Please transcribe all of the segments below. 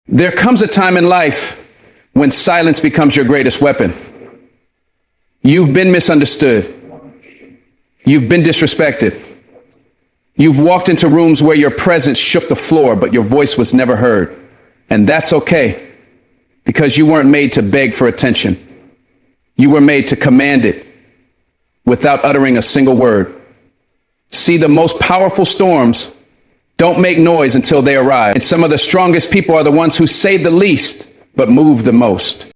There comes a time in life when silence becomes your greatest weapon. You've been misunderstood. You've been disrespected. You've walked into rooms where your presence shook the floor, but your voice was never heard. And that's okay, because you weren't made to beg for attention. You were made to command it without uttering a single word. See, the most powerful storms don't make noise until they arrive. And some of the strongest people are the ones who say the least, but move the most.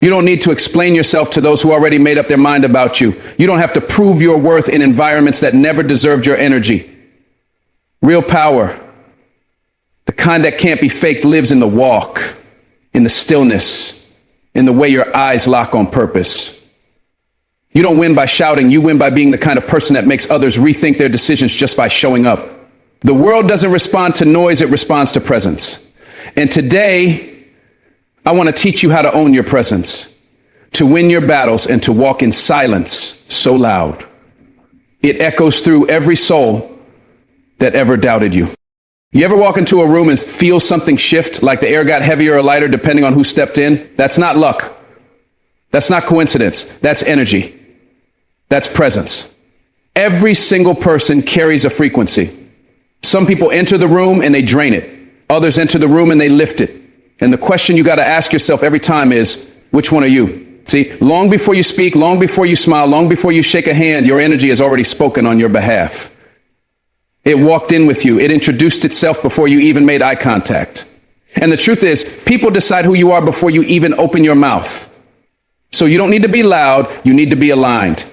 You don't need to explain yourself to those who already made up their mind about you. You don't have to prove your worth in environments that never deserved your energy. Real power, the kind that can't be faked, lives in the walk, in the stillness, in the way your eyes lock on purpose. You don't win by shouting. You win by being the kind of person that makes others rethink their decisions just by showing up. The world doesn't respond to noise, it responds to presence. And today, I want to teach you how to own your presence, to win your battles, and to walk in silence so loud it echoes through every soul that ever doubted you. You ever walk into a room and feel something shift, like the air got heavier or lighter depending on who stepped in? That's not luck. That's not coincidence. That's energy. That's presence. Every single person carries a frequency. Some people enter the room and they drain it. Others enter the room and they lift it. And the question you got to ask yourself every time is, which one are you? See, long before you speak, long before you smile, long before you shake a hand, your energy has already spoken on your behalf. It walked in with you. It introduced itself before you even made eye contact. And the truth is, people decide who you are before you even open your mouth. So you don't need to be loud. You need to be aligned.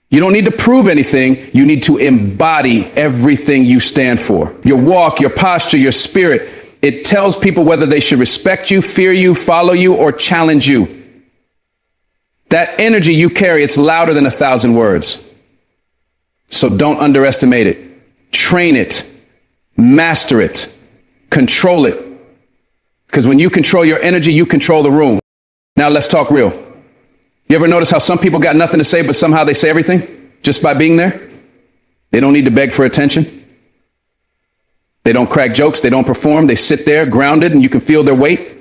You don't need to prove anything. You need to embody everything you stand for. Your walk, your posture, your spirit. It tells people whether they should respect you, fear you, follow you, or challenge you. That energy you carry, it's louder than 1,000 words. So don't underestimate it. Train it. Master it. Control it. Because when you control your energy, you control the room. Now let's talk real. You ever notice how some people got nothing to say, but somehow they say everything just by being there? They don't need to beg for attention. They don't crack jokes. They don't perform. They sit there grounded and you can feel their weight.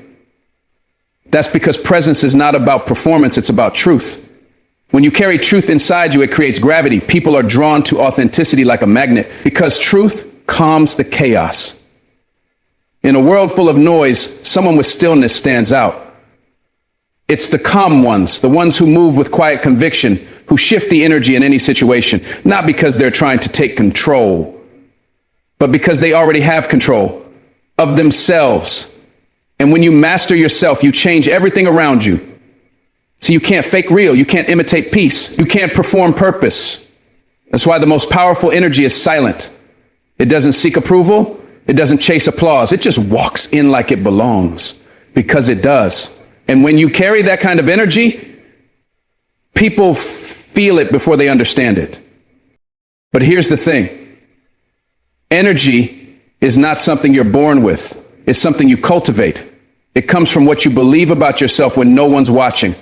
That's because presence is not about performance. It's about truth. When you carry truth inside you, it creates gravity. People are drawn to authenticity like a magnet because truth calms the chaos. In a world full of noise, someone with stillness stands out. It's the calm ones, the ones who move with quiet conviction, who shift the energy in any situation, not because they're trying to take control, but because they already have control of themselves. And when you master yourself, you change everything around you. So you can't fake real. You can't imitate peace. You can't perform purpose. That's why the most powerful energy is silent. It doesn't seek approval. It doesn't chase applause. It just walks in like it belongs because it does. And when you carry that kind of energy, people feel it before they understand it. But here's the thing. Energy is not something you're born with. It's something you cultivate. It comes from what you believe about yourself when no one's watching.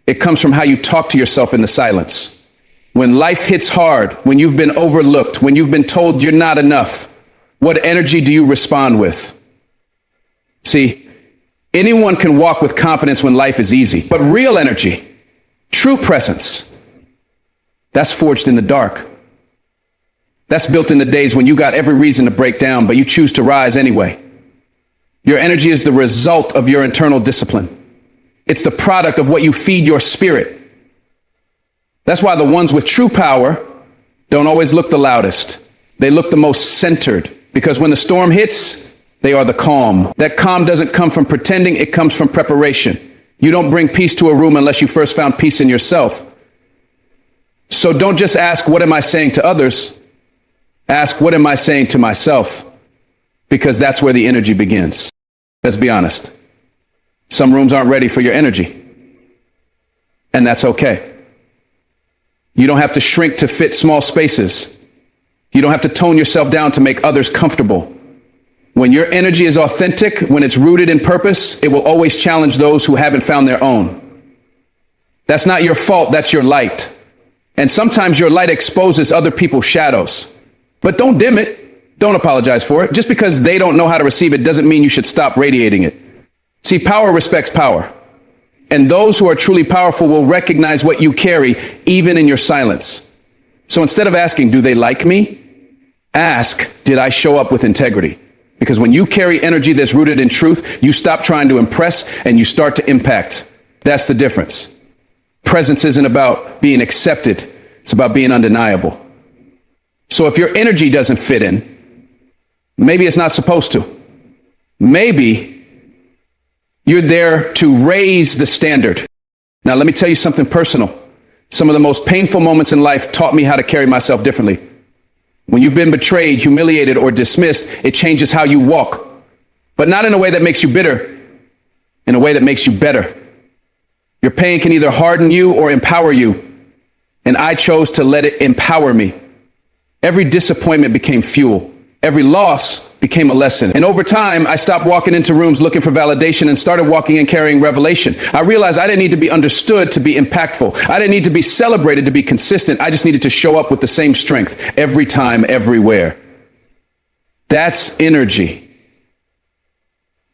It comes from how you talk to yourself in the silence. When life hits hard, when you've been overlooked, when you've been told you're not enough, what energy do you respond with? See, anyone can walk with confidence when life is easy, but real energy, true presence, that's forged in the dark. That's built in the days when you got every reason to break down, but you choose to rise anyway. Your energy is the result of your internal discipline. It's the product of what you feed your spirit. That's why the ones with true power don't always look the loudest. They look the most centered, because when the storm hits, they are the calm. That calm doesn't come from pretending, it comes from preparation. You don't bring peace to a room unless you first found peace in yourself. So don't just ask, what am I saying to others? Ask, what am I saying to myself? Because that's where the energy begins. Let's be honest. Some rooms aren't ready for your energy. And that's okay. You don't have to shrink to fit small spaces. You don't have to tone yourself down to make others comfortable. When your energy is authentic, when it's rooted in purpose, it will always challenge those who haven't found their own. That's not your fault, that's your light. And sometimes your light exposes other people's shadows. But don't dim it. Don't apologize for it. Just because they don't know how to receive it doesn't mean you should stop radiating it. See, power respects power. And those who are truly powerful will recognize what you carry, even in your silence. So instead of asking, do they like me? Ask, did I show up with integrity? Because when you carry energy that's rooted in truth, you stop trying to impress and you start to impact. That's the difference. Presence isn't about being accepted. It's about being undeniable. So if your energy doesn't fit in, maybe it's not supposed to. Maybe you're there to raise the standard. Now, let me tell you something personal. Some of the most painful moments in life taught me how to carry myself differently. When you've been betrayed, humiliated, or dismissed, it changes how you walk. But not in a way that makes you bitter, in a way that makes you better. Your pain can either harden you or empower you. And I chose to let it empower me. Every disappointment became fuel. Every loss became a lesson. And over time, I stopped walking into rooms looking for validation and started walking in carrying revelation. I realized I didn't need to be understood to be impactful. I didn't need to be celebrated to be consistent. I just needed to show up with the same strength every time, everywhere. That's energy.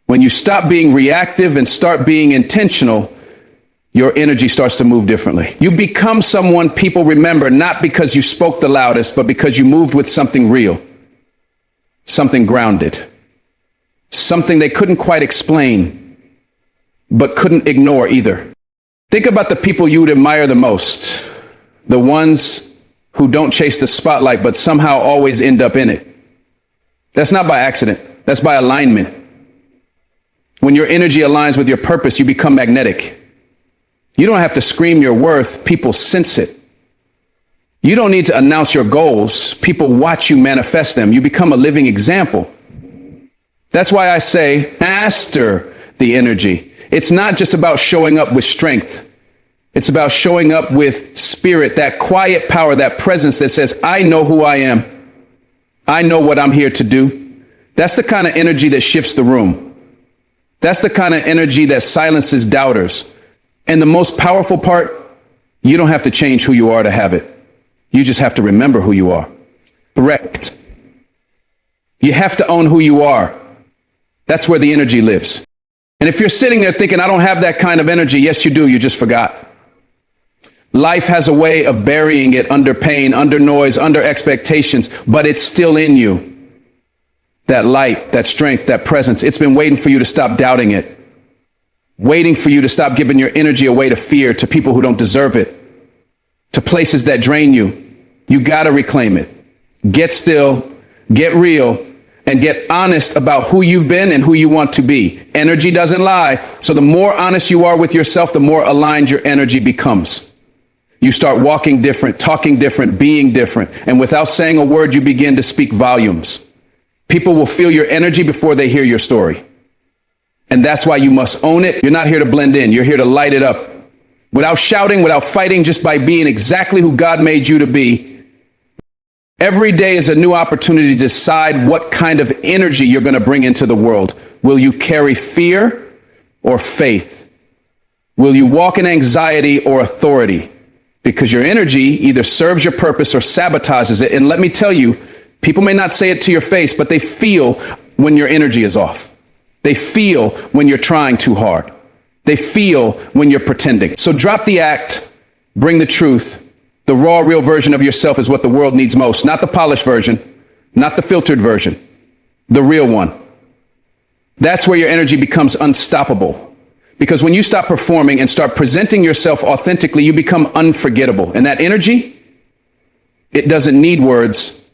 When you stop being reactive and start being intentional, your energy starts to move differently. You become someone people remember, not because you spoke the loudest, but because you moved with something real. Something grounded, something they couldn't quite explain, but couldn't ignore either. Think about the people you would admire the most, the ones who don't chase the spotlight, but somehow always end up in it. That's not by accident. That's by alignment. When your energy aligns with your purpose, you become magnetic. You don't have to scream your worth. People sense it. You don't need to announce your goals. People watch you manifest them. You become a living example. That's why I say, master the energy. It's not just about showing up with strength. It's about showing up with spirit, that quiet power, that presence that says, I know who I am. I know what I'm here to do. That's the kind of energy that shifts the room. That's the kind of energy that silences doubters. And the most powerful part, you don't have to change who you are to have it. You just have to remember who you are. Correct. You have to own who you are. That's where the energy lives. And if you're sitting there thinking, I don't have that kind of energy, yes, you do. You just forgot. Life has a way of burying it under pain, under noise, under expectations, but it's still in you. That light, that strength, that presence, it's been waiting for you to stop doubting it. Waiting for you to stop giving your energy away to fear, to people who don't deserve it, to places that drain you. You got to reclaim it. Get still, get real, and get honest about who you've been and who you want to be. Energy doesn't lie. So the more honest you are with yourself, the more aligned your energy becomes. You start walking different, talking different, being different. And without saying a word, you begin to speak volumes. People will feel your energy before they hear your story. And that's why you must own it. You're not here to blend in. You're here to light it up. Without shouting, without fighting, just by being exactly who God made you to be. Every day is a new opportunity to decide what kind of energy you're going to bring into the world. Will you carry fear or faith? Will you walk in anxiety or authority? Because your energy either serves your purpose or sabotages it. And let me tell you, people may not say it to your face, but they feel when your energy is off. They feel when you're trying too hard. They feel when you're pretending. So drop the act, bring the truth. The raw, real version of yourself is what the world needs most. Not the polished version, not the filtered version, the real one. That's where your energy becomes unstoppable. Because when you stop performing and start presenting yourself authentically, you become unforgettable. And that energy, it doesn't need words.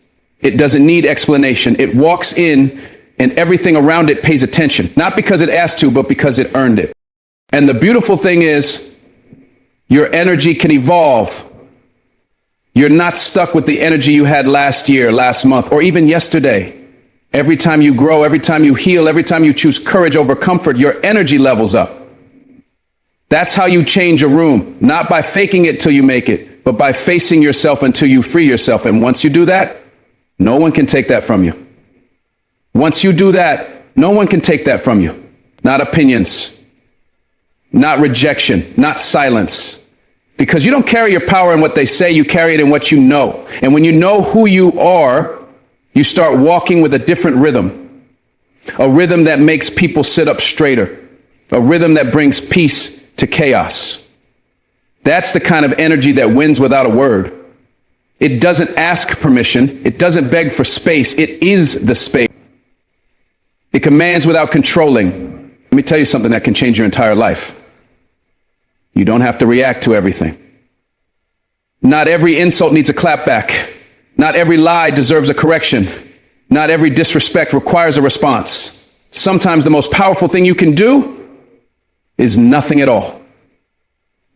It doesn't need explanation. It walks in and everything around it pays attention. Not because it asked to, but because it earned it. And the beautiful thing is, your energy can evolve. You're not stuck with the energy you had last year, last month, or even yesterday. Every time you grow, every time you heal, every time you choose courage over comfort, your energy levels up. That's how you change a room, not by faking it till you make it, but by facing yourself until you free yourself. And once you do that, no one can take that from you. Once you do that, no one can take that from you. Not opinions, not rejection, not silence. Because you don't carry your power in what they say, you carry it in what you know. And when you know who you are, You start walking with a different rhythm, a rhythm that makes people sit up straighter, a rhythm that brings peace to chaos. That's the kind of energy that wins without a word. It doesn't ask permission. It doesn't beg for space. It is the space. It commands without controlling. Let me tell you something that can change your entire life. You don't have to react to everything. Not every insult needs a clap back. Not every lie deserves a correction. Not every disrespect requires a response. Sometimes the most powerful thing you can do is nothing at all.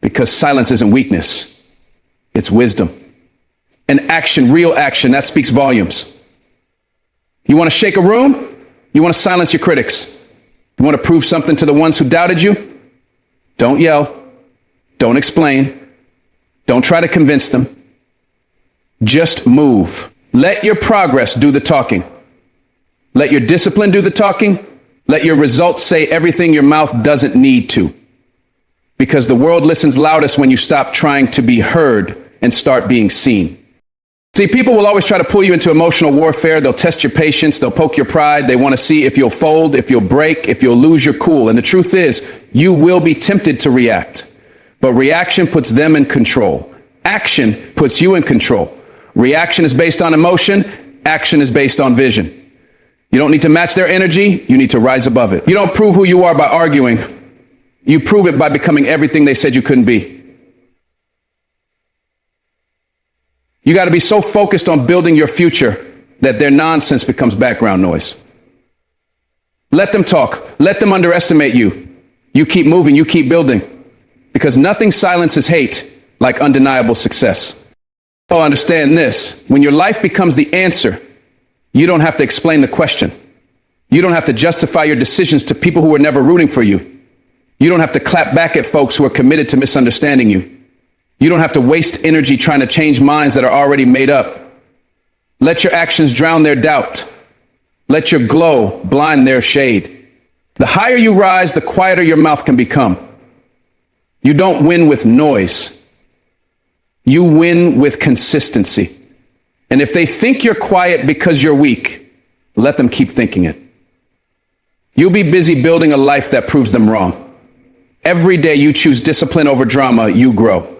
Because silence isn't weakness. It's wisdom. And action, real action, that speaks volumes. You want to shake a room? You want to silence your critics? You want to prove something to the ones who doubted you? Don't yell. Don't explain. Don't try to convince them. Just move. Let your progress do the talking. Let your discipline do the talking. Let your results say everything your mouth doesn't need to. Because the world listens loudest when you stop trying to be heard and start being seen. See, people will always try to pull you into emotional warfare. They'll test your patience. They'll poke your pride. They want to see if you'll fold, if you'll break, if you'll lose your cool. And the truth is, you will be tempted to react. But reaction puts them in control. Action puts you in control. Reaction is based on emotion. Action is based on vision. You don't need to match their energy. You need to rise above it. You don't prove who you are by arguing. You prove it by becoming everything they said you couldn't be. You got to be so focused on building your future that their nonsense becomes background noise. Let them talk. Let them underestimate you. You keep moving. You keep building. Because nothing silences hate like undeniable success. Oh, understand this. When your life becomes the answer, you don't have to explain the question. You don't have to justify your decisions to people who were never rooting for you. You don't have to clap back at folks who are committed to misunderstanding you. You don't have to waste energy trying to change minds that are already made up. Let your actions drown their doubt. Let your glow blind their shade. The higher you rise, the quieter your mouth can become. You don't win with noise. You win with consistency. And if they think you're quiet because you're weak, let them keep thinking it. You'll be busy building a life that proves them wrong. Every day you choose discipline over drama, you grow.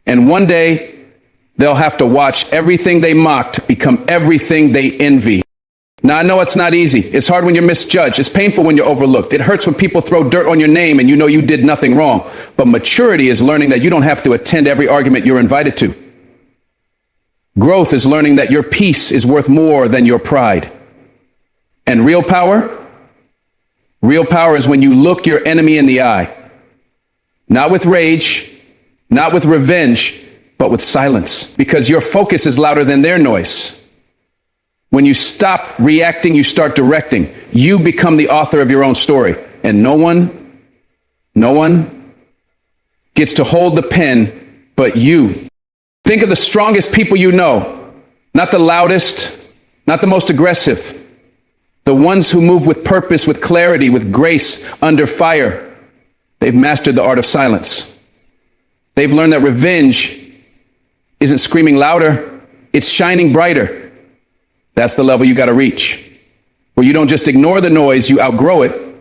And one day, they'll have to watch everything they mocked become everything they envy. Now, I know it's not easy. It's hard when you're misjudged. It's painful when you're overlooked. It hurts when people throw dirt on your name and you know you did nothing wrong. But maturity is learning that you don't have to attend every argument you're invited to. Growth is learning that your peace is worth more than your pride. And real power is when you look your enemy in the eye. Not with rage, not with revenge, but with silence. Because your focus is louder than their noise. When you stop reacting, you start directing. You become the author of your own story. And no one gets to hold the pen but you. Think of the strongest people you know. Not the loudest, not the most aggressive. The ones who move with purpose, with clarity, with grace under fire. They've mastered the art of silence. They've learned that revenge isn't screaming louder, it's shining brighter. That's the level you got to reach. Where you don't just ignore the noise, you outgrow it.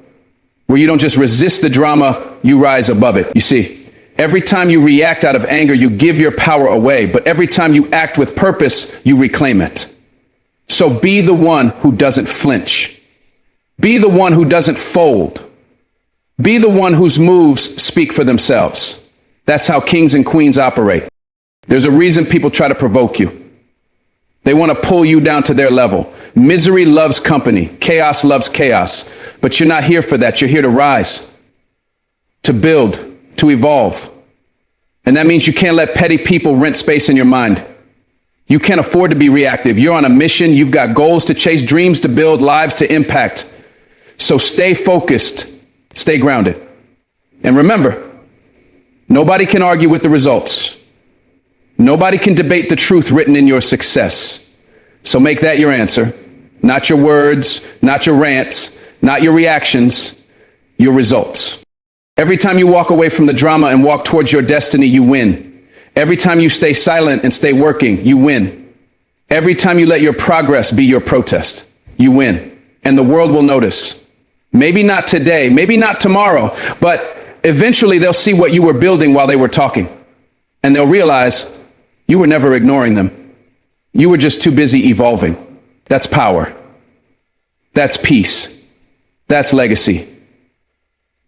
Where you don't just resist the drama, you rise above it. You see, every time you react out of anger, you give your power away. But every time you act with purpose, you reclaim it. So be the one who doesn't flinch. Be the one who doesn't fold. Be the one whose moves speak for themselves. That's how kings and queens operate. There's a reason people try to provoke you. They want to pull you down to their level. Misery loves company. Chaos loves chaos. But you're not here for that. You're here to rise, to build, to evolve. And that means you can't let petty people rent space in your mind. You can't afford to be reactive. You're on a mission. You've got goals to chase, dreams to build, lives to impact. So stay focused, stay grounded. And remember, nobody can argue with the results. Nobody can debate the truth written in your success. So make that your answer. Not your words, not your rants, not your reactions, your results. Every time you walk away from the drama and walk towards your destiny, you win. Every time you stay silent and stay working, you win. Every time you let your progress be your protest, you win, and the world will notice. Maybe not today, maybe not tomorrow, but eventually they'll see what you were building while they were talking, and they'll realize you were never ignoring them. You were just too busy evolving. That's power. That's peace. That's legacy.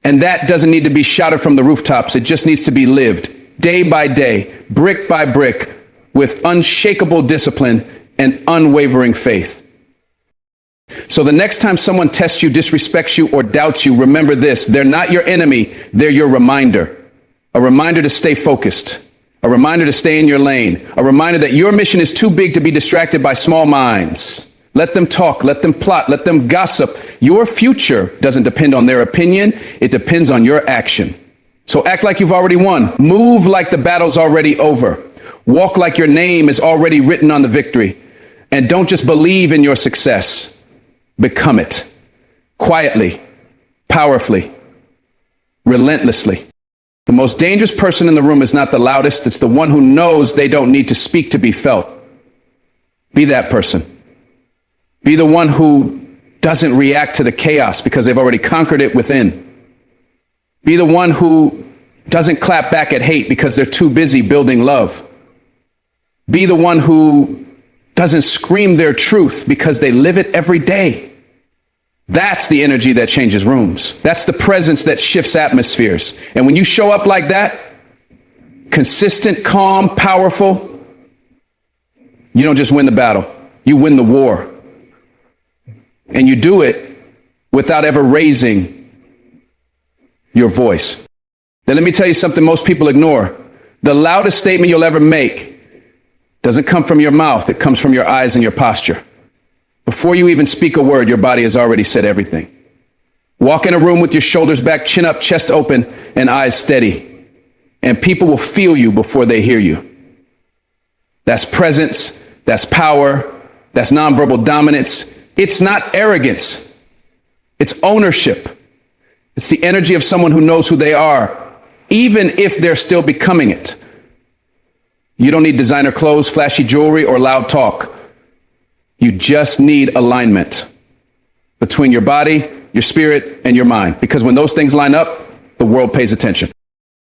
And that doesn't need to be shouted from the rooftops. It just needs to be lived day by day, brick by brick, with unshakable discipline and unwavering faith. So the next time someone tests you, disrespects you, or doubts you, remember this: they're not your enemy, they're your reminder. A reminder to stay focused, a reminder to stay in your lane, a reminder that your mission is too big to be distracted by small minds. Let them talk, let them plot, let them gossip. Your future doesn't depend on their opinion, it depends on your action. So act like you've already won. Move like the battle's already over. Walk like your name is already written on the victory. And don't just believe in your success. Become it. Quietly, powerfully, relentlessly. The most dangerous person in the room is not the loudest. It's the one who knows they don't need to speak to be felt. Be that person. Be the one who doesn't react to the chaos because they've already conquered it within. Be the one who doesn't clap back at hate because they're too busy building love. Be the one who doesn't scream their truth because they live it every day. That's the energy that changes rooms. That's the presence that shifts atmospheres. And when you show up like that, consistent, calm, powerful, you don't just win the battle, you win the war. And you do it without ever raising your voice. Now let me tell you something most people ignore. The loudest statement you'll ever make doesn't come from your mouth, it comes from your eyes and your posture. Before you even speak a word, your body has already said everything. Walk in a room with your shoulders back, chin up, chest open, and eyes steady. And people will feel you before they hear you. That's presence, that's power, that's nonverbal dominance. It's not arrogance, it's ownership. It's the energy of someone who knows who they are, even if they're still becoming it. You don't need designer clothes, flashy jewelry, or loud talk. You just need alignment between your body, your spirit, and your mind. Because when those things line up, the world pays attention.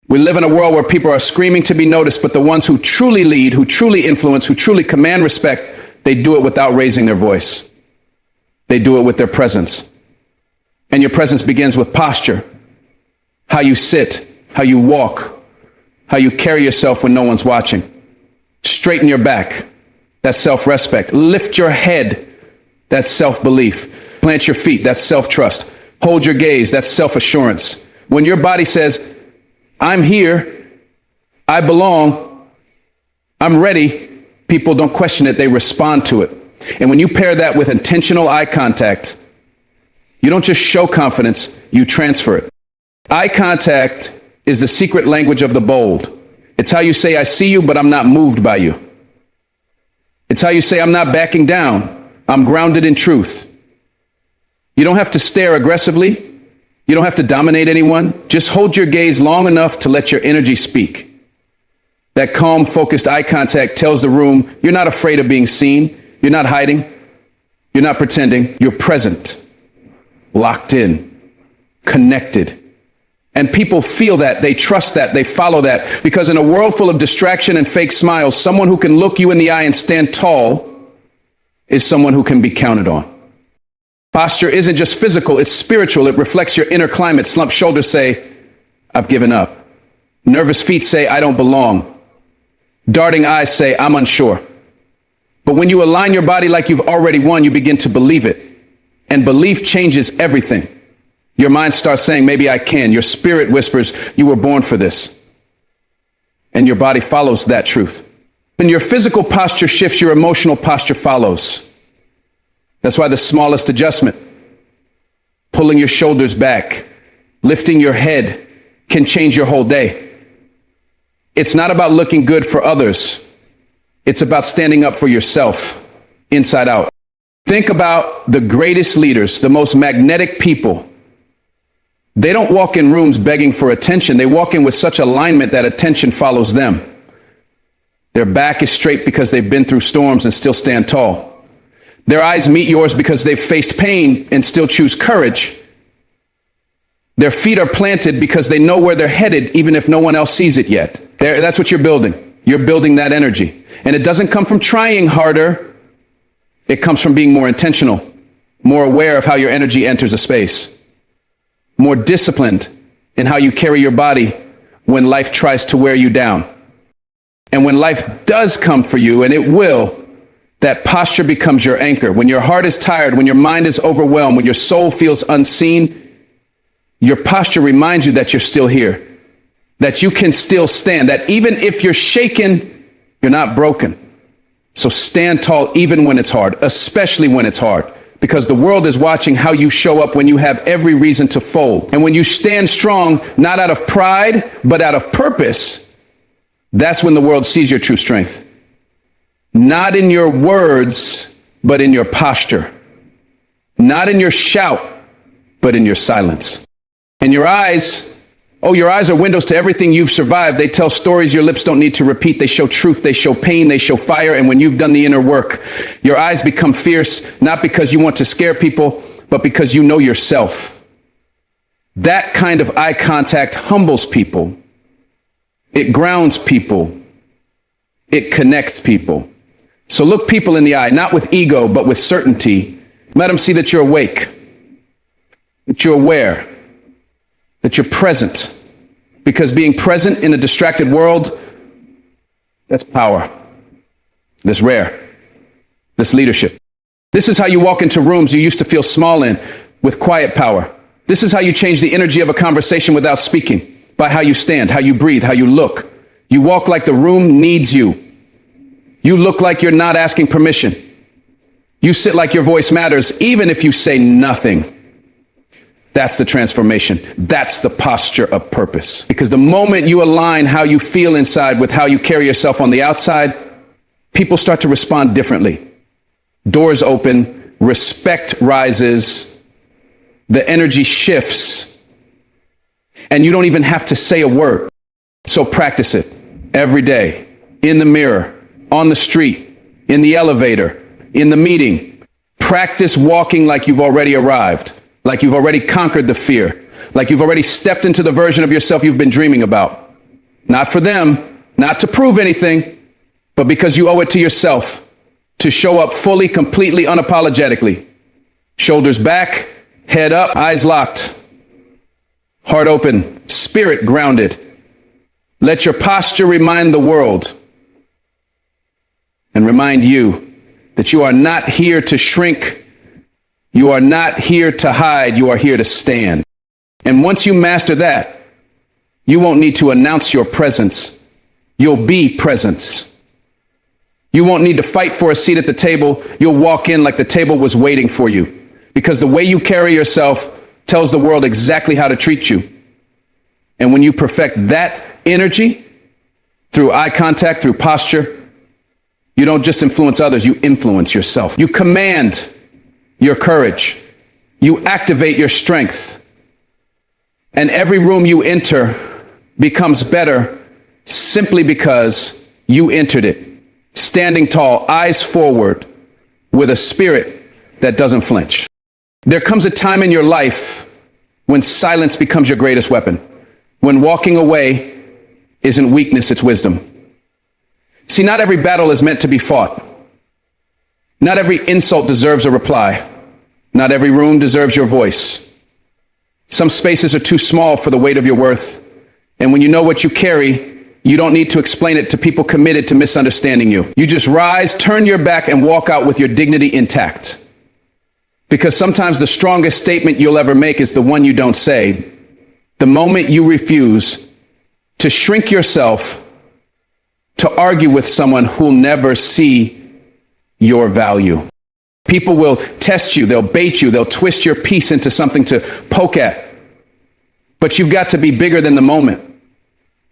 We live in a world where people are screaming to be noticed, but the ones who truly lead, who truly influence, who truly command respect, they do it without raising their voice. They do it with their presence. And your presence begins with posture. How you sit, how you walk, how you carry yourself when no one's watching. Straighten your back. That's self-respect. Lift your head. That's self-belief. Plant your feet. That's self-trust. Hold your gaze. That's self-assurance. When your body says, I'm here, I belong, I'm ready, people don't question it. They respond to it. And when you pair that with intentional eye contact, you don't just show confidence, you transfer it. Eye contact is the secret language of the bold. It's how you say, I see you, but I'm not moved by you. It's how you say, I'm not backing down. I'm grounded in truth. You don't have to stare aggressively. You don't have to dominate anyone. Just hold your gaze long enough to let your energy speak. That calm, focused eye contact tells the room, you're not afraid of being seen. You're not hiding. You're not pretending. You're present, locked in, connected. And people feel that, they trust that, they follow that, because in a world full of distraction and fake smiles, someone who can look you in the eye and stand tall is someone who can be counted on. Posture isn't just physical, it's spiritual. It reflects your inner climate. Slumped shoulders say, I've given up. Nervous feet say, I don't belong. Darting eyes say, I'm unsure. But when you align your body like you've already won, you begin to believe it. And belief changes everything. Your mind starts saying, maybe I can. Your spirit whispers, you were born for this. And your body follows that truth. When your physical posture shifts, your emotional posture follows. That's why the smallest adjustment, pulling your shoulders back, lifting your head, can change your whole day. It's not about looking good for others. It's about standing up for yourself, inside out. Think about the greatest leaders, the most magnetic people. They don't walk in rooms begging for attention. They walk in with such alignment that attention follows them. Their back is straight because they've been through storms and still stand tall. Their eyes meet yours because they've faced pain and still choose courage. Their feet are planted because they know where they're headed, even if no one else sees it yet. That's what you're building. You're building that energy. And it doesn't come from trying harder. It comes from being more intentional, more aware of how your energy enters a space, more disciplined in how you carry your body when life tries to wear you down. And when life does come for you, and it will, that posture becomes your anchor. When your heart is tired, when your mind is overwhelmed, when your soul feels unseen, your posture reminds you that you're still here, that you can still stand, that even if you're shaken, you're not broken. So stand tall even when it's hard, especially when it's hard, because the world is watching how you show up when you have every reason to fold. And when you stand strong, not out of pride, but out of purpose, that's when the world sees your true strength. Not in your words, but in your posture. Not in your shout, but in your silence. And your eyes, your eyes are windows to everything you've survived. They tell stories your lips don't need to repeat. They show truth, they show pain, they show fire. And when you've done the inner work, your eyes become fierce, not because you want to scare people, but because you know yourself. That kind of eye contact humbles people. It grounds people. It connects people. So look people in the eye, not with ego, but with certainty. Let them see that you're awake, that you're aware, that you're present. Because being present in a distracted world, that's power. That's rare. That's leadership. This is how you walk into rooms you used to feel small in with quiet power. This is how you change the energy of a conversation without speaking, by how you stand, how you breathe, how you look. You walk like the room needs you. You look like you're not asking permission. You sit like your voice matters, even if you say nothing. That's the transformation. That's the posture of purpose. Because the moment you align how you feel inside with how you carry yourself on the outside, people start to respond differently. Doors open, respect rises, the energy shifts, and you don't even have to say a word. So practice it every day, in the mirror, on the street, in the elevator, in the meeting. Practice walking like you've already arrived, like you've already conquered the fear, like you've already stepped into the version of yourself you've been dreaming about. Not for them, not to prove anything, but because you owe it to yourself to show up fully, completely, unapologetically. Shoulders back, head up, eyes locked, heart open, spirit grounded. Let your posture remind the world and remind you that you are not here to shrink. You are not here to hide. You are here to stand. And once you master that, you won't need to announce your presence. You'll be presence. You won't need to fight for a seat at the table. You'll walk in like the table was waiting for you, because the way you carry yourself tells the world exactly how to treat you. And when you perfect that energy through eye contact, through posture, you don't just influence others, you influence yourself. You command your courage. You activate your strength. And every room you enter becomes better simply because you entered it. Standing tall, eyes forward, with a spirit that doesn't flinch. There comes a time in your life when silence becomes your greatest weapon. When walking away isn't weakness, it's wisdom. See, not every battle is meant to be fought. Not every insult deserves a reply. Not every room deserves your voice. Some spaces are too small for the weight of your worth. And when you know what you carry, you don't need to explain it to people committed to misunderstanding you. You just rise, turn your back, and walk out with your dignity intact. Because sometimes the strongest statement you'll ever make is the one you don't say. The moment you refuse to shrink yourself to argue with someone who'll never see your value. People will test you, they'll bait you, they'll twist your piece into something to poke at. But you've got to be bigger than the moment.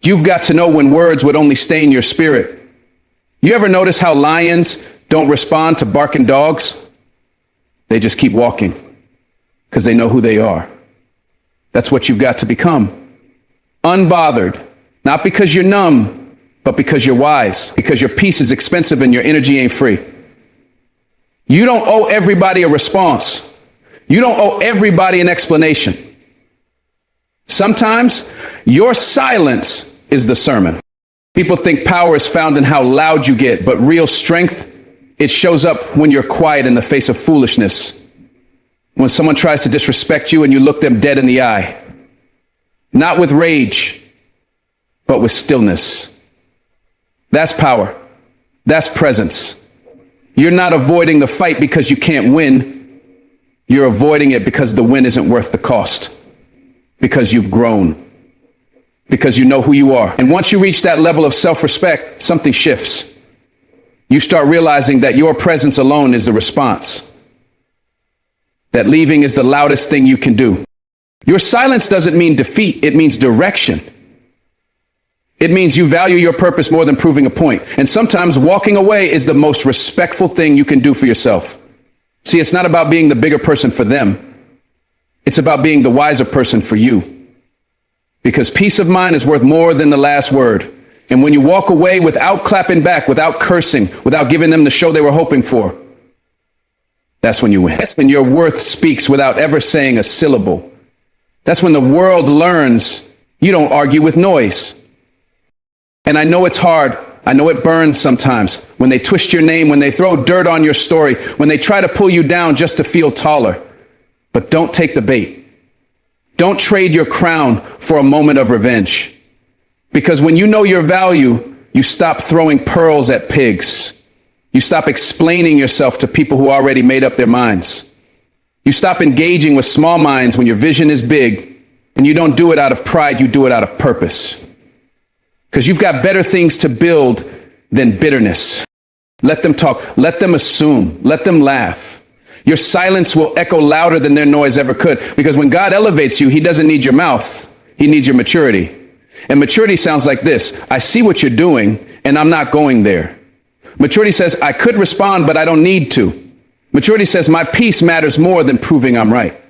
You've got to know when words would only stain your spirit. You ever notice how lions don't respond to barking dogs? They just keep walking because they know who they are. That's what you've got to become. Unbothered, not because you're numb, but because you're wise, because your peace is expensive and your energy ain't free. You don't owe everybody a response. You don't owe everybody an explanation. Sometimes your silence is the sermon. People think power is found in how loud you get, but real strength, it shows up when you're quiet in the face of foolishness. When someone tries to disrespect you and you look them dead in the eye. Not with rage, but with stillness. That's power. That's presence. You're not avoiding the fight because you can't win. You're avoiding it because the win isn't worth the cost. Because you've grown. Because you know who you are. And once you reach that level of self-respect, something shifts. You start realizing that your presence alone is the response. That leaving is the loudest thing you can do. Your silence doesn't mean defeat, it means direction. It means you value your purpose more than proving a point. And sometimes walking away is the most respectful thing you can do for yourself. See, it's not about being the bigger person for them. It's about being the wiser person for you. Because peace of mind is worth more than the last word. And when you walk away without clapping back, without cursing, without giving them the show they were hoping for, that's when you win. That's when your worth speaks without ever saying a syllable. That's when the world learns you don't argue with noise. And I know it's hard. I know it burns sometimes when they twist your name, when they throw dirt on your story, when they try to pull you down just to feel taller. But don't take the bait. Don't trade your crown for a moment of revenge. Because when you know your value, you stop throwing pearls at pigs. You stop explaining yourself to people who already made up their minds. You stop engaging with small minds when your vision is big, and you don't do it out of pride, you do it out of purpose. Because you've got better things to build than bitterness. Let them talk, let them assume, let them laugh. Your silence will echo louder than their noise ever could. Because when God elevates you, he doesn't need your mouth, he needs your maturity. And maturity sounds like this: I see what you're doing, and I'm not going there. Maturity says, I could respond, but I don't need to. Maturity says, my peace matters more than proving I'm right.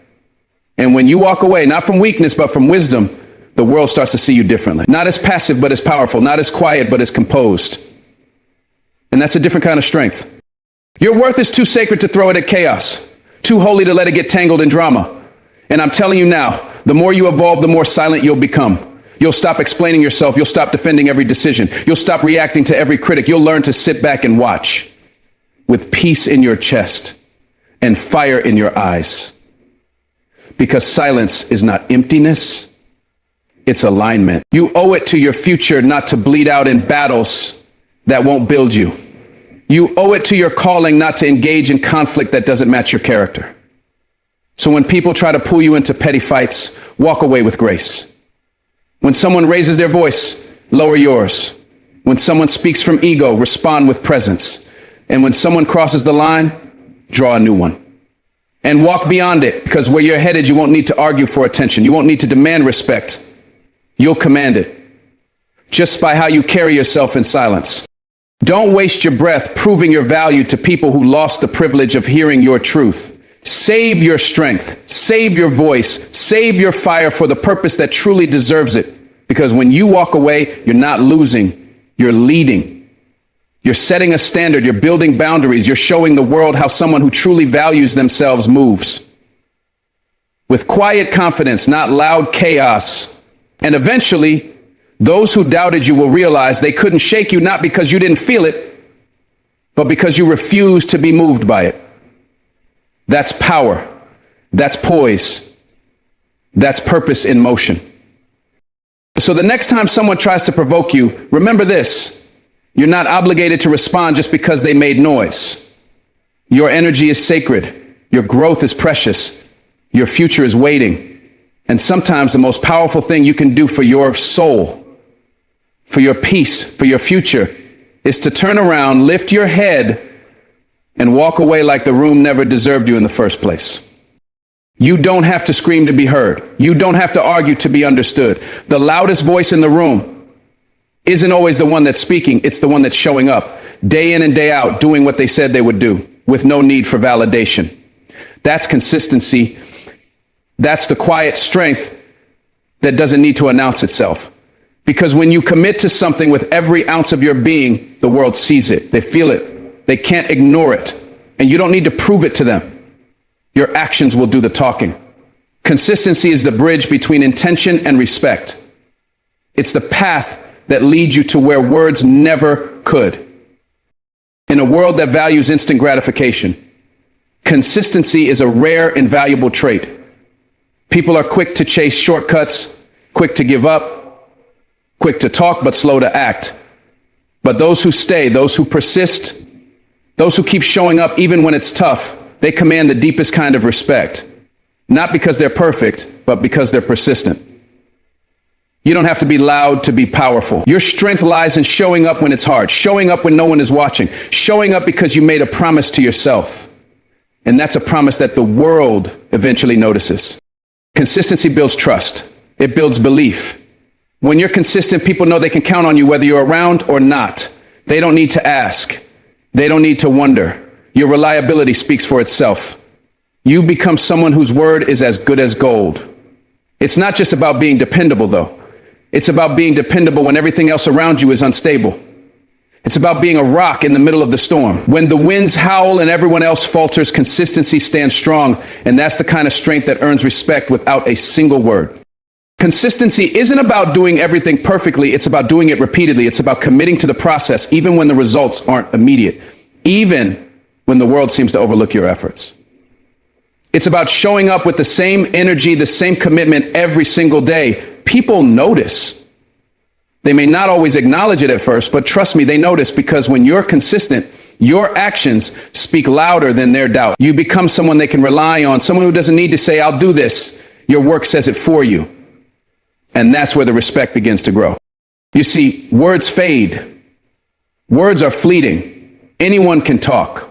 And when you walk away, not from weakness, but from wisdom, the world starts to see you differently. Not as passive, but as powerful. Not as quiet, but as composed. And that's a different kind of strength. Your worth is too sacred to throw it at chaos. Too holy to let it get tangled in drama. And I'm telling you now, the more you evolve, the more silent you'll become. You'll stop explaining yourself. You'll stop defending every decision. You'll stop reacting to every critic. You'll learn to sit back and watch with peace in your chest and fire in your eyes. Because silence is not emptiness, it's alignment. You owe it to your future not to bleed out in battles that won't build you. You owe it to your calling not to engage in conflict that doesn't match your character. So when people try to pull you into petty fights, walk away with grace. When someone raises their voice, lower yours. When someone speaks from ego, respond with presence. And when someone crosses the line, draw a new one. And walk beyond it, because where you're headed, you won't need to argue for attention. You won't need to demand respect. You'll command it just by how you carry yourself in silence. Don't waste your breath proving your value to people who lost the privilege of hearing your truth. Save your strength, save your voice, save your fire for the purpose that truly deserves it. Because when you walk away, you're not losing, you're leading. You're setting a standard, you're building boundaries, you're showing the world how someone who truly values themselves moves. With quiet confidence, not loud chaos. And eventually, those who doubted you will realize they couldn't shake you, not because you didn't feel it, but because you refused to be moved by it. That's power. That's poise. That's purpose in motion. So the next time someone tries to provoke you, remember this: you're not obligated to respond just because they made noise. Your energy is sacred. Your growth is precious. Your future is waiting. And sometimes the most powerful thing you can do for your soul, for your peace, for your future, is to turn around, lift your head, and walk away like the room never deserved you in the first place. You don't have to scream to be heard. You don't have to argue to be understood. The loudest voice in the room isn't always the one that's speaking. It's the one that's showing up day in and day out, doing what they said they would do with no need for validation. That's consistency. That's the quiet strength that doesn't need to announce itself. Because when you commit to something with every ounce of your being, the world sees it. They feel it. They can't ignore it. And you don't need to prove it to them. Your actions will do the talking. Consistency is the bridge between intention and respect. It's the path that leads you to where words never could. In a world that values instant gratification, consistency is a rare and valuable trait. People are quick to chase shortcuts, quick to give up, quick to talk, but slow to act. But those who stay, those who persist, those who keep showing up even when it's tough, they command the deepest kind of respect. Not because they're perfect, but because they're persistent. You don't have to be loud to be powerful. Your strength lies in showing up when it's hard, showing up when no one is watching, showing up because you made a promise to yourself. And that's a promise that the world eventually notices. Consistency builds trust. It builds belief. When you're consistent, people know they can count on you whether you're around or not. They don't need to ask. They don't need to wonder. Your reliability speaks for itself. You become someone whose word is as good as gold. It's not just about being dependable, though. It's about being dependable when everything else around you is unstable. It's about being a rock in the middle of the storm. When the winds howl and everyone else falters, consistency stands strong, and that's the kind of strength that earns respect without a single word. Consistency isn't about doing everything perfectly. It's about doing it repeatedly. It's about committing to the process, even when the results aren't immediate, even when the world seems to overlook your efforts. It's about showing up with the same energy, the same commitment every single day. People notice. They may not always acknowledge it at first, but trust me, they notice, because when you're consistent, your actions speak louder than their doubt. You become someone they can rely on, someone who doesn't need to say, I'll do this. Your work says it for you. And that's where the respect begins to grow. You see, words fade. Words are fleeting. Anyone can talk.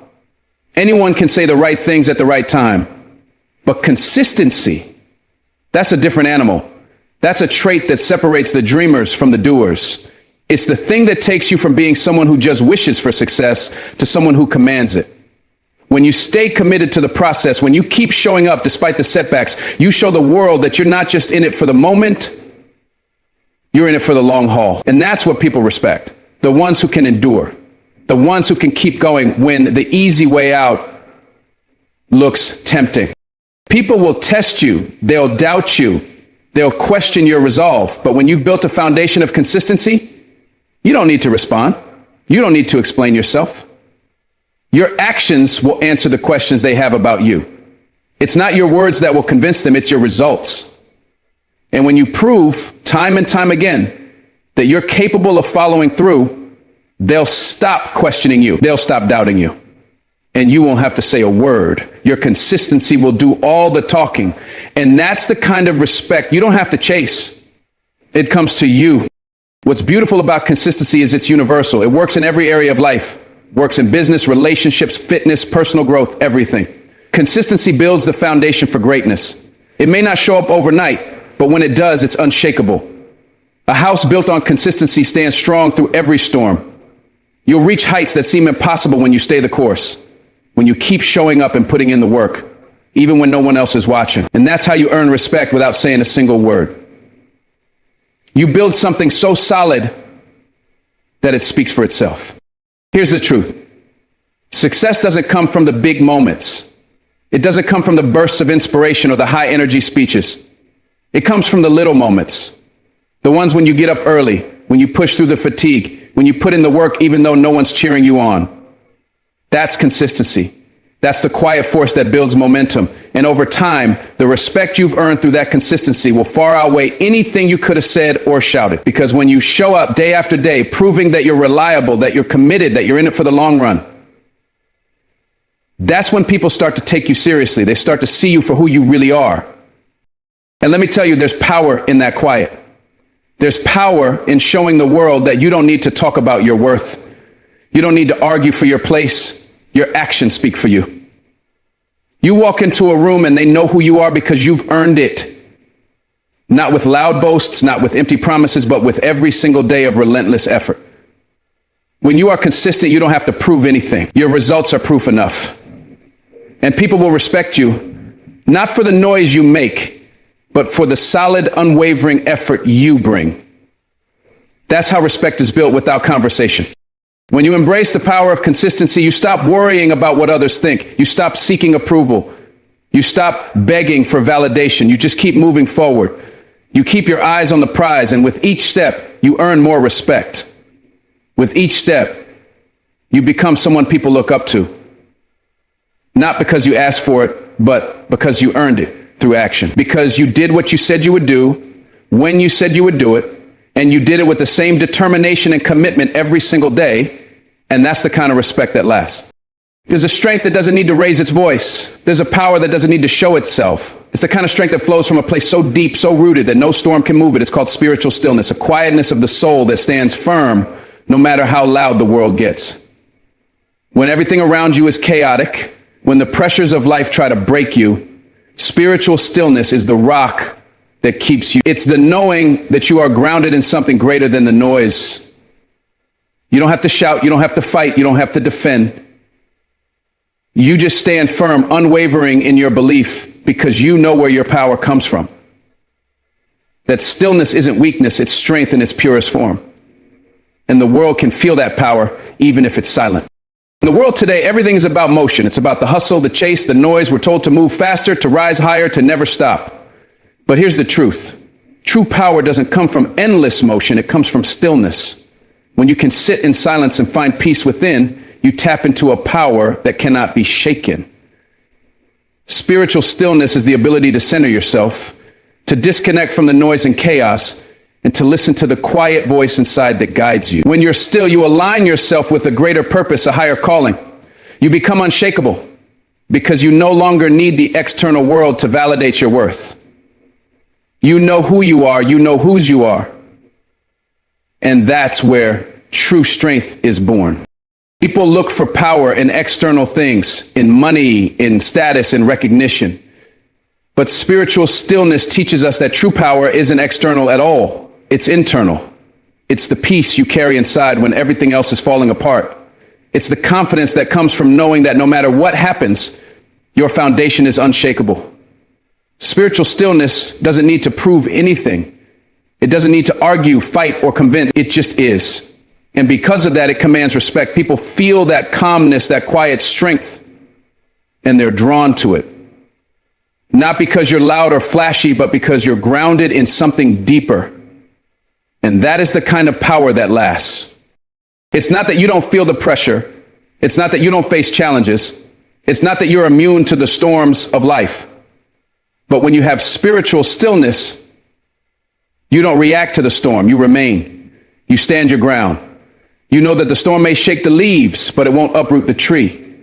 Anyone can say the right things at the right time. But consistency, that's a different animal. That's a trait that separates the dreamers from the doers. It's the thing that takes you from being someone who just wishes for success to someone who commands it. When you stay committed to the process, when you keep showing up despite the setbacks, you show the world that you're not just in it for the moment, you're in it for the long haul. And that's what people respect. The ones who can endure. The ones who can keep going when the easy way out looks tempting. People will test you. They'll doubt you. They'll question your resolve. But when you've built a foundation of consistency, you don't need to respond. You don't need to explain yourself. Your actions will answer the questions they have about you. It's not your words that will convince them, it's your results. And when you prove time and time again that you're capable of following through, they'll stop questioning you. They'll stop doubting you. And you won't have to say a word. Your consistency will do all the talking. And that's the kind of respect you don't have to chase. It comes to you. What's beautiful about consistency is it's universal. It works in every area of life. Works in business, relationships, fitness, personal growth, everything. Consistency builds the foundation for greatness. It may not show up overnight, but when it does, it's unshakable. A house built on consistency stands strong through every storm. You'll reach heights that seem impossible when you stay the course. When you keep showing up and putting in the work, even when no one else is watching. And that's how you earn respect without saying a single word. You build something so solid that it speaks for itself. Here's the truth. Success doesn't come from the big moments. It doesn't come from the bursts of inspiration or the high energy speeches. It comes from the little moments. The ones when you get up early, when you push through the fatigue, when you put in the work even though no one's cheering you on. That's consistency. That's the quiet force that builds momentum. And over time, the respect you've earned through that consistency will far outweigh anything you could have said or shouted. Because when you show up day after day, proving that you're reliable, that you're committed, that you're in it for the long run, that's when people start to take you seriously. They start to see you for who you really are. And let me tell you, there's power in that quiet. There's power in showing the world that you don't need to talk about your worth. You don't need to argue for your place. Your actions speak for you. You walk into a room and they know who you are because you've earned it. Not with loud boasts, not with empty promises, but with every single day of relentless effort. When you are consistent, you don't have to prove anything. Your results are proof enough. And people will respect you, not for the noise you make, but for the solid, unwavering effort you bring. That's how respect is built without conversation. When you embrace the power of consistency, you stop worrying about what others think. You stop seeking approval. You stop begging for validation. You just keep moving forward. You keep your eyes on the prize, and with each step, you earn more respect. With each step, you become someone people look up to. Not because you asked for it, but because you earned it through action. Because you did what you said you would do, when you said you would do it, and you did it with the same determination and commitment every single day, and that's the kind of respect that lasts. There's a strength that doesn't need to raise its voice. There's a power that doesn't need to show itself. It's the kind of strength that flows from a place so deep, so rooted that no storm can move it. It's called spiritual stillness, a quietness of the soul that stands firm no matter how loud the world gets. When everything around you is chaotic, when the pressures of life try to break you, spiritual stillness is the rock that keeps you. It's the knowing that you are grounded in something greater than the noise. You don't have to shout, you don't have to fight, you don't have to defend. You just stand firm, unwavering in your belief because you know where your power comes from. That stillness isn't weakness, it's strength in its purest form. And the world can feel that power even if it's silent. In the world today, everything is about motion. It's about the hustle, the chase, the noise. We're told to move faster, to rise higher, to never stop. But here's the truth. True power doesn't come from endless motion. It comes from stillness. When you can sit in silence and find peace within, you tap into a power that cannot be shaken. Spiritual stillness is the ability to center yourself, to disconnect from the noise and chaos, and to listen to the quiet voice inside that guides you. When you're still, you align yourself with a greater purpose, a higher calling. You become unshakable because you no longer need the external world to validate your worth. You know who you are, you know whose you are. And that's where true strength is born. People look for power in external things, in money, in status, in recognition. But spiritual stillness teaches us that true power isn't external at all. It's internal. It's the peace you carry inside when everything else is falling apart. It's the confidence that comes from knowing that no matter what happens, your foundation is unshakable. Spiritual stillness doesn't need to prove anything. It doesn't need to argue, fight, or convince. It just is. And because of that, it commands respect. People feel that calmness, that quiet strength, and they're drawn to it. Not because you're loud or flashy, but because you're grounded in something deeper. And that is the kind of power that lasts. It's not that you don't feel the pressure. It's not that you don't face challenges. It's not that you're immune to the storms of life. But when you have spiritual stillness, you don't react to the storm. You remain. You stand your ground. You know that the storm may shake the leaves, but it won't uproot the tree.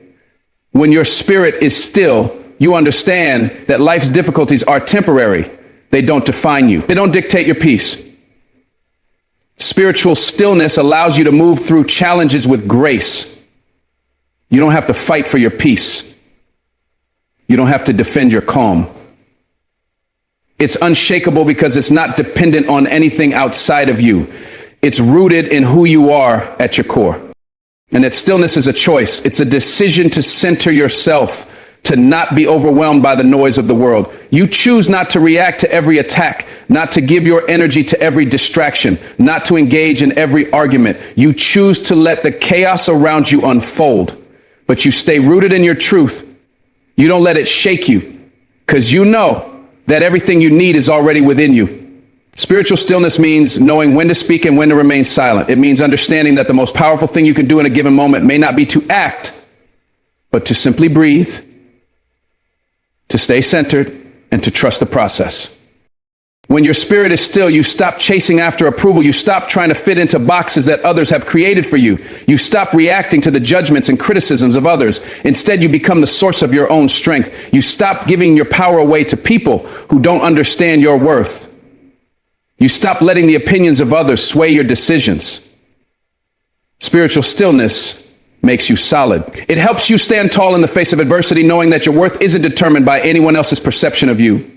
When your spirit is still, you understand that life's difficulties are temporary. They don't define you. They don't dictate your peace. Spiritual stillness allows you to move through challenges with grace. You don't have to fight for your peace. You don't have to defend your calm. It's unshakable because it's not dependent on anything outside of you. It's rooted in who you are at your core. And that stillness is a choice. It's a decision to center yourself, to not be overwhelmed by the noise of the world. You choose not to react to every attack, not to give your energy to every distraction, not to engage in every argument. You choose to let the chaos around you unfold, but you stay rooted in your truth. You don't let it shake you because you know that everything you need is already within you. Spiritual stillness means knowing when to speak and when to remain silent. It means understanding that the most powerful thing you can do in a given moment may not be to act, but to simply breathe, to stay centered, and to trust the process. When your spirit is still, you stop chasing after approval. You stop trying to fit into boxes that others have created for you. You stop reacting to the judgments and criticisms of others. Instead, you become the source of your own strength. You stop giving your power away to people who don't understand your worth. You stop letting the opinions of others sway your decisions. Spiritual stillness makes you solid. It helps you stand tall in the face of adversity, knowing that your worth isn't determined by anyone else's perception of you.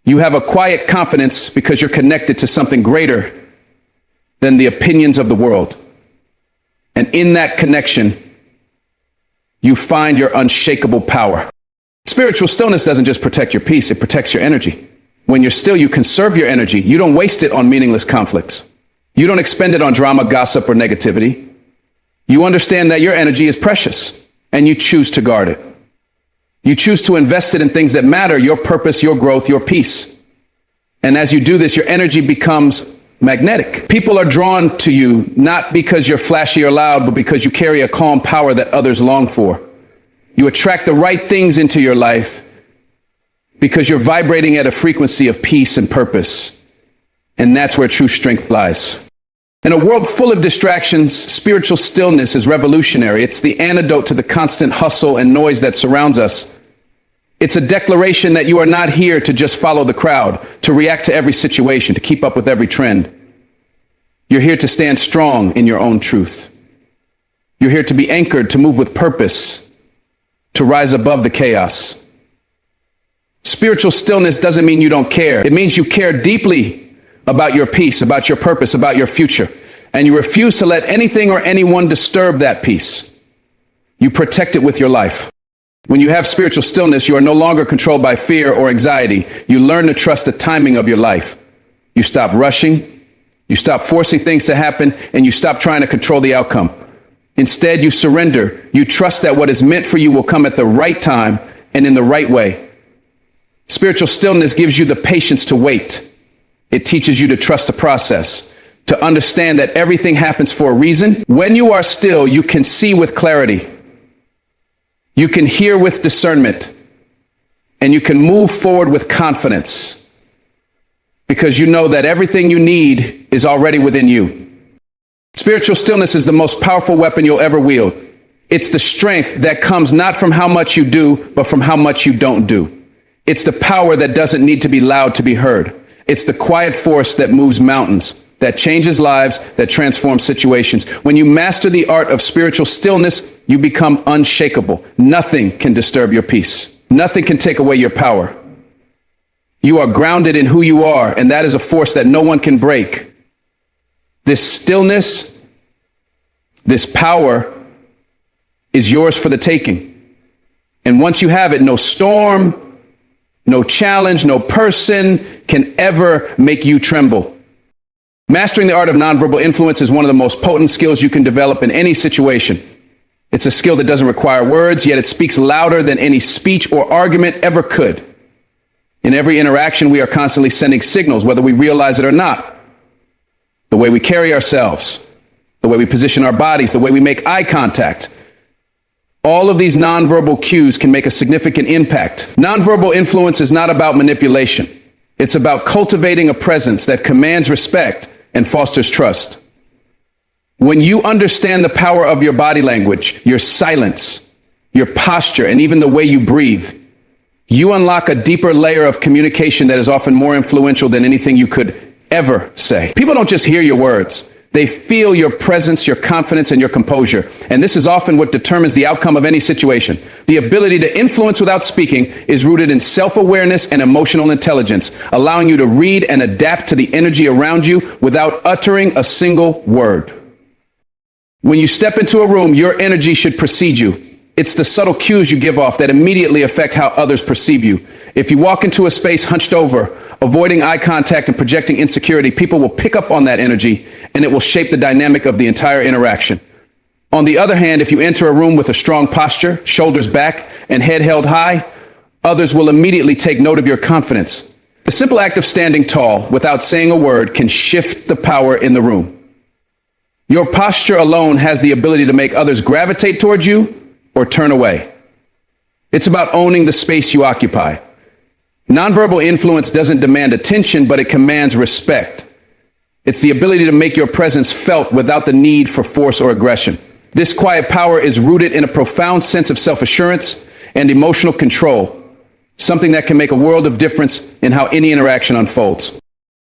You have a quiet confidence because you're connected to something greater than the opinions of the world. And in that connection, you find your unshakable power. Spiritual stillness doesn't just protect your peace, it protects your energy. When you're still, you conserve your energy. You don't waste it on meaningless conflicts. You don't expend it on drama, gossip, or negativity. You understand that your energy is precious, and you choose to guard it. You choose to invest it in things that matter, your purpose, your growth, your peace. And as you do this, your energy becomes magnetic. People are drawn to you, not because you're flashy or loud, but because you carry a calm power that others long for. You attract the right things into your life because you're vibrating at a frequency of peace and purpose. And that's where true strength lies. In a world full of distractions, spiritual stillness is revolutionary. It's the antidote to the constant hustle and noise that surrounds us. It's a declaration that you are not here to just follow the crowd, to react to every situation, to keep up with every trend. You're here to stand strong in your own truth. You're here to be anchored, to move with purpose, to rise above the chaos. Spiritual stillness doesn't mean you don't care. It means you care deeply about your peace, about your purpose, about your future. And you refuse to let anything or anyone disturb that peace. You protect it with your life. When you have spiritual stillness, you are no longer controlled by fear or anxiety. You learn to trust the timing of your life. You stop rushing, you stop forcing things to happen, and you stop trying to control the outcome. Instead, you surrender. You trust that what is meant for you will come at the right time and in the right way. Spiritual stillness gives you the patience to wait. It teaches you to trust the process, to understand that everything happens for a reason. When you are still, you can see with clarity. You can hear with discernment, and you can move forward with confidence because you know that everything you need is already within you. Spiritual stillness is the most powerful weapon you'll ever wield. It's the strength that comes not from how much you do, but from how much you don't do. It's the power that doesn't need to be loud to be heard. It's the quiet force that moves mountains, that changes lives, that transforms situations. When you master the art of spiritual stillness, you become unshakable. Nothing can disturb your peace. Nothing can take away your power. You are grounded in who you are, and that is a force that no one can break. This stillness, this power is yours for the taking. And once you have it, no storm, no challenge, no person can ever make you tremble. Mastering the art of nonverbal influence is one of the most potent skills you can develop in any situation. It's a skill that doesn't require words, yet it speaks louder than any speech or argument ever could. In every interaction, we are constantly sending signals, whether we realize it or not. The way we carry ourselves, the way we position our bodies, the way we make eye contact. All of these nonverbal cues can make a significant impact. Nonverbal influence is not about manipulation. It's about cultivating a presence that commands respect and fosters trust. When you understand the power of your body language, your silence, your posture, and even the way you breathe, you unlock a deeper layer of communication that is often more influential than anything you could ever say. People don't just hear your words. They feel your presence, your confidence, and your composure. And this is often what determines the outcome of any situation. The ability to influence without speaking is rooted in self-awareness and emotional intelligence, allowing you to read and adapt to the energy around you without uttering a single word. When you step into a room, your energy should precede you. It's the subtle cues you give off that immediately affect how others perceive you. If you walk into a space hunched over, avoiding eye contact and projecting insecurity, people will pick up on that energy, and it will shape the dynamic of the entire interaction. On the other hand, if you enter a room with a strong posture, shoulders back, and head held high, others will immediately take note of your confidence. The simple act of standing tall without saying a word can shift the power in the room. Your posture alone has the ability to make others gravitate towards you or turn away. It's about owning the space you occupy. Nonverbal influence doesn't demand attention, but it commands respect. It's the ability to make your presence felt without the need for force or aggression. This quiet power is rooted in a profound sense of self-assurance and emotional control, something that can make a world of difference in how any interaction unfolds.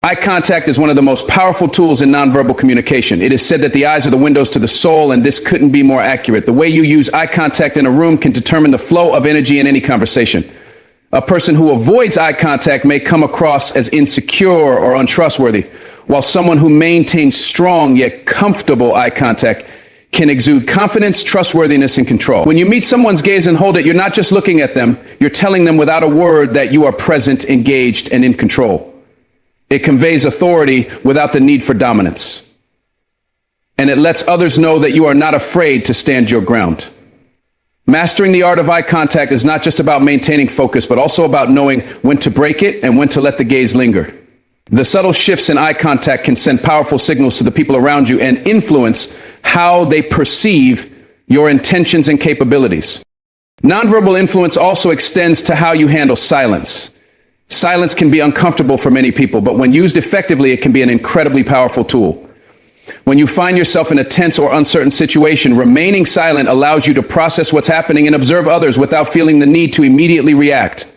Eye contact is one of the most powerful tools in nonverbal communication. It is said that the eyes are the windows to the soul, and this couldn't be more accurate. The way you use eye contact in a room can determine the flow of energy in any conversation. A person who avoids eye contact may come across as insecure or untrustworthy, while someone who maintains strong yet comfortable eye contact can exude confidence, trustworthiness, and control. When you meet someone's gaze and hold it, you're not just looking at them, you're telling them without a word that you are present, engaged, and in control. It conveys authority without the need for dominance. and it lets others know that you are not afraid to stand your ground. Mastering the art of eye contact is not just about maintaining focus, but also about knowing when to break it and when to let the gaze linger. The subtle shifts in eye contact can send powerful signals to the people around you and influence how they perceive your intentions and capabilities. Nonverbal influence also extends to how you handle silence. Silence can be uncomfortable for many people, but when used effectively, it can be an incredibly powerful tool. When you find yourself in a tense or uncertain situation, remaining silent allows you to process what's happening and observe others without feeling the need to immediately react.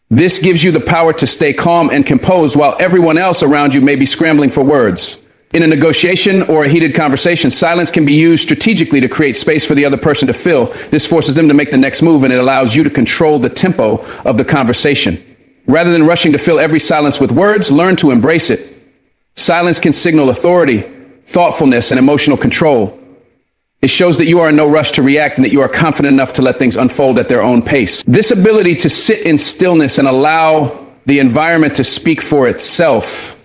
This gives you the power to stay calm and composed while everyone else around you may be scrambling for words. In a negotiation or a heated conversation, silence can be used strategically to create space for the other person to fill. This forces them to make the next move, and it allows you to control the tempo of the conversation. Rather than rushing to fill every silence with words, learn to embrace it. Silence can signal authority, thoughtfulness, and emotional control. It shows that you are in no rush to react and that you are confident enough to let things unfold at their own pace. This ability to sit in stillness and allow the environment to speak for itself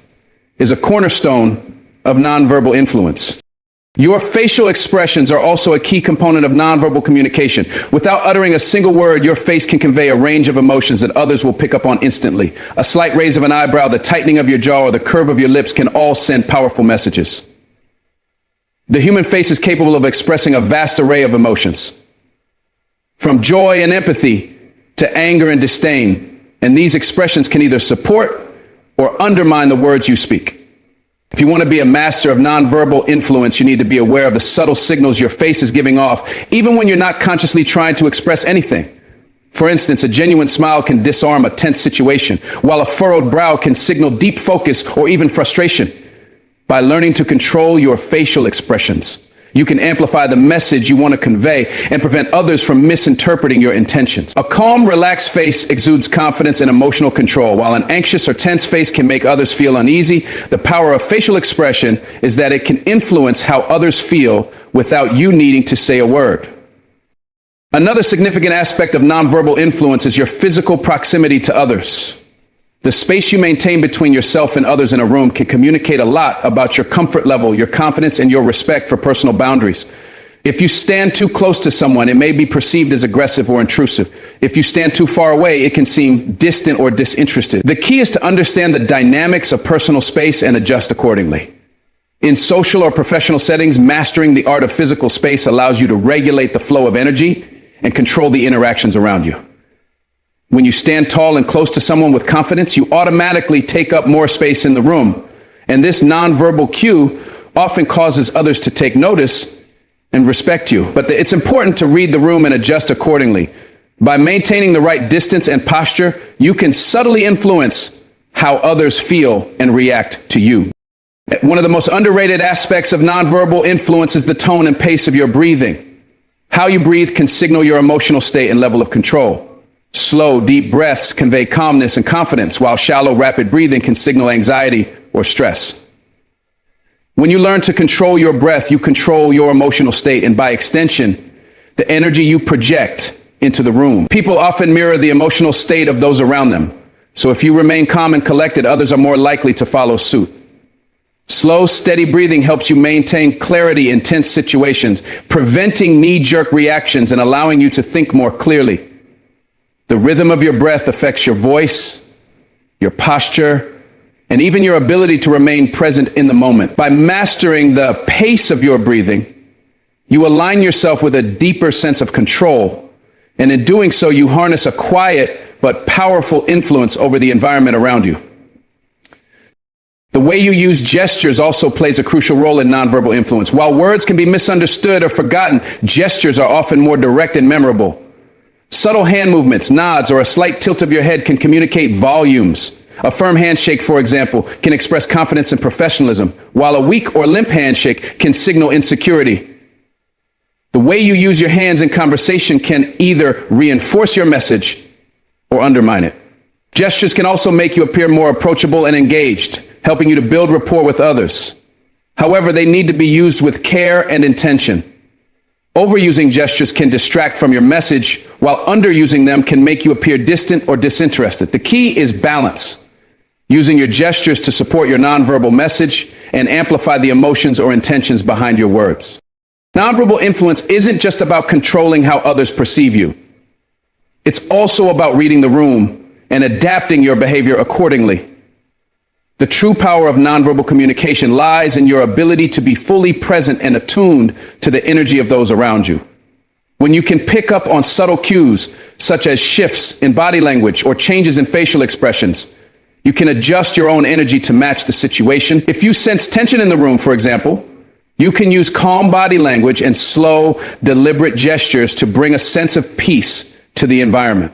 is a cornerstone of nonverbal influence. Your facial expressions are also a key component of nonverbal communication. Without uttering a single word, your face can convey a range of emotions that others will pick up on instantly. A slight raise of an eyebrow, the tightening of your jaw, or the curve of your lips can all send powerful messages. The human face is capable of expressing a vast array of emotions, from joy and empathy to anger and disdain, and these expressions can either support or undermine the words you speak. If you want to be a master of nonverbal influence, you need to be aware of the subtle signals your face is giving off, even when you're not consciously trying to express anything. For instance, a genuine smile can disarm a tense situation, while a furrowed brow can signal deep focus or even frustration. By learning to control your facial expressions, you can amplify the message you want to convey and prevent others from misinterpreting your intentions. A calm, relaxed face exudes confidence and emotional control, while an anxious or tense face can make others feel uneasy. The power of facial expression is that it can influence how others feel without you needing to say a word. Another significant aspect of nonverbal influence is your physical proximity to others. The space you maintain between yourself and others in a room can communicate a lot about your comfort level, your confidence, and your respect for personal boundaries. If you stand too close to someone, it may be perceived as aggressive or intrusive. If you stand too far away, it can seem distant or disinterested. The key is to understand the dynamics of personal space and adjust accordingly. In social or professional settings, mastering the art of physical space allows you to regulate the flow of energy and control the interactions around you. When you stand tall and close to someone with confidence, you automatically take up more space in the room. And this nonverbal cue often causes others to take notice and respect you. But it's important to read the room and adjust accordingly. By maintaining the right distance and posture, you can subtly influence how others feel and react to you. One of the most underrated aspects of nonverbal influence is the tone and pace of your breathing. How you breathe can signal your emotional state and level of control. Slow, deep breaths convey calmness and confidence, while shallow, rapid breathing can signal anxiety or stress. When you learn to control your breath, you control your emotional state, and by extension, the energy you project into the room. People often mirror the emotional state of those around them. So if you remain calm and collected, others are more likely to follow suit. Slow, steady breathing helps you maintain clarity in tense situations, preventing knee-jerk reactions and allowing you to think more clearly. The rhythm of your breath affects your voice, your posture, and even your ability to remain present in the moment. By mastering the pace of your breathing, you align yourself with a deeper sense of control. And in doing so, you harness a quiet but powerful influence over the environment around you. The way you use gestures also plays a crucial role in nonverbal influence. While words can be misunderstood or forgotten, gestures are often more direct and memorable. Subtle hand movements, nods, or a slight tilt of your head can communicate volumes. A firm handshake, for example, can express confidence and professionalism, while a weak or limp handshake can signal insecurity. The way you use your hands in conversation can either reinforce your message or undermine it. Gestures can also make you appear more approachable and engaged, helping you to build rapport with others. However, they need to be used with care and intention. Overusing gestures can distract from your message, while underusing them can make you appear distant or disinterested. The key is balance. using your gestures to support your nonverbal message and amplify the emotions or intentions behind your words. Nonverbal influence isn't just about controlling how others perceive you. It's also about reading the room and adapting your behavior accordingly. The true power of nonverbal communication lies in your ability to be fully present and attuned to the energy of those around you. When you can pick up on subtle cues, such as shifts in body language or changes in facial expressions, you can adjust your own energy to match the situation. If you sense tension in the room, for example, you can use calm body language and slow, deliberate gestures to bring a sense of peace to the environment.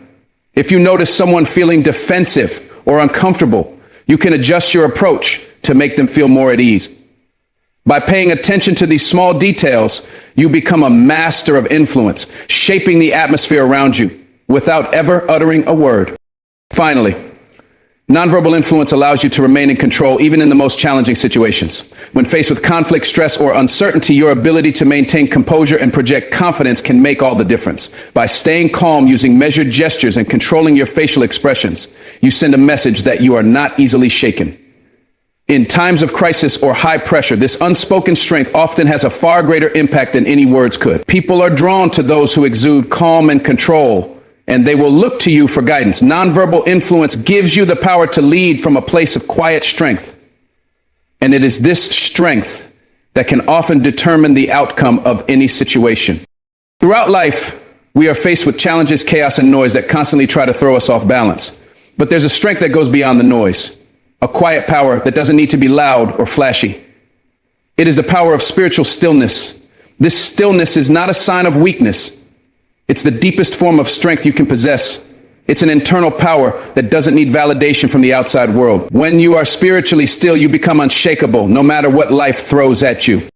If you notice someone feeling defensive or uncomfortable, you can adjust your approach to make them feel more at ease. By paying attention to these small details, you become a master of influence, shaping the atmosphere around you without ever uttering a word. Finally, nonverbal influence allows you to remain in control even in the most challenging situations. When faced with conflict, stress, or uncertainty, your ability to maintain composure and project confidence can make all the difference. By staying calm, using measured gestures, and controlling your facial expressions, you send a message that you are not easily shaken. In times of crisis or high pressure, this unspoken strength often has a far greater impact than any words could. People are drawn to those who exude calm and control, and they will look to you for guidance. Nonverbal influence gives you the power to lead from a place of quiet strength. And it is this strength that can often determine the outcome of any situation. Throughout life, we are faced with challenges, chaos, and noise that constantly try to throw us off balance. But there's a strength that goes beyond the noise, a quiet power that doesn't need to be loud or flashy. It is the power of spiritual stillness. This stillness is not a sign of weakness. It's the deepest form of strength you can possess. It's an internal power that doesn't need validation from the outside world. When you are spiritually still, you become unshakable, no matter what life throws at you.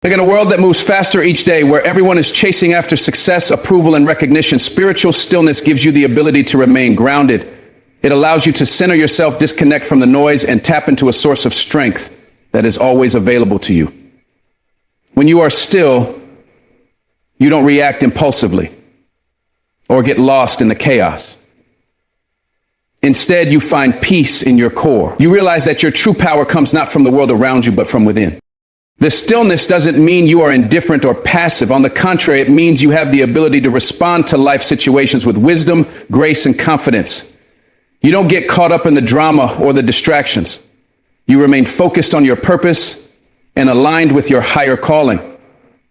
Like in a world that moves faster each day, where everyone is chasing after success, approval, and recognition, spiritual stillness gives you the ability to remain grounded. It allows you to center yourself, disconnect from the noise, and tap into a source of strength that is always available to you. When you are still, you don't react impulsively or get lost in the chaos. Instead, you find peace in your core. You realize that your true power comes not from the world around you, but from within. This stillness doesn't mean you are indifferent or passive. On the contrary, it means you have the ability to respond to life situations with wisdom, grace, and confidence. You don't get caught up in the drama or the distractions. You remain focused on your purpose and aligned with your higher calling.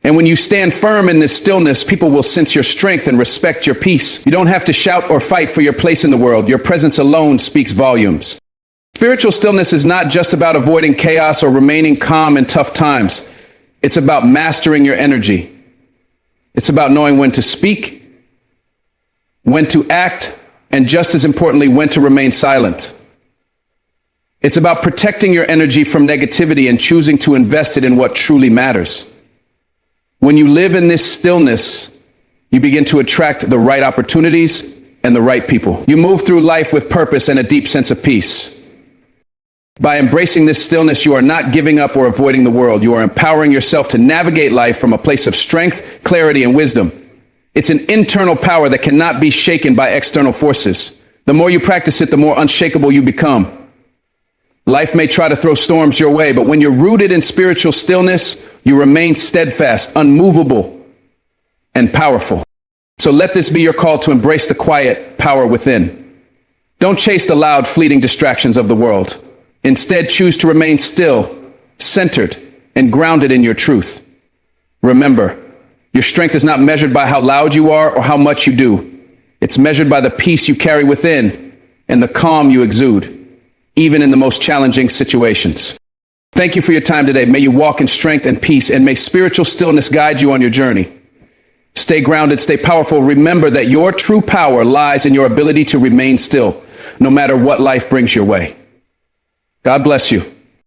And when you stand firm in this stillness, people will sense your strength and respect your peace. You don't have to shout or fight for your place in the world. Your presence alone speaks volumes. Spiritual stillness is not just about avoiding chaos or remaining calm in tough times. It's about mastering your energy. It's about knowing when to speak, when to act, and just as importantly, when to remain silent. It's about protecting your energy from negativity and choosing to invest it in what truly matters. When you live in this stillness, you begin to attract the right opportunities and the right people. You move through life with purpose and a deep sense of peace. By embracing this stillness, you are not giving up or avoiding the world. You are empowering yourself to navigate life from a place of strength, clarity, and wisdom. It's an internal power that cannot be shaken by external forces. The more you practice it, the more unshakable you become. Life may try to throw storms your way, but when you're rooted in spiritual stillness, you remain steadfast, unmovable, and powerful. So let this be your call to embrace the quiet power within. Don't chase the loud, fleeting distractions of the world. Instead, choose to remain still, centered, and grounded in your truth. Remember, your strength is not measured by how loud you are or how much you do. It's measured by the peace you carry within and the calm you exude, even in the most challenging situations. Thank you for your time today. May you walk in strength and peace, and may spiritual stillness guide you on your journey. Stay grounded, stay powerful. Remember that your true power lies in your ability to remain still, no matter what life brings your way. God bless you.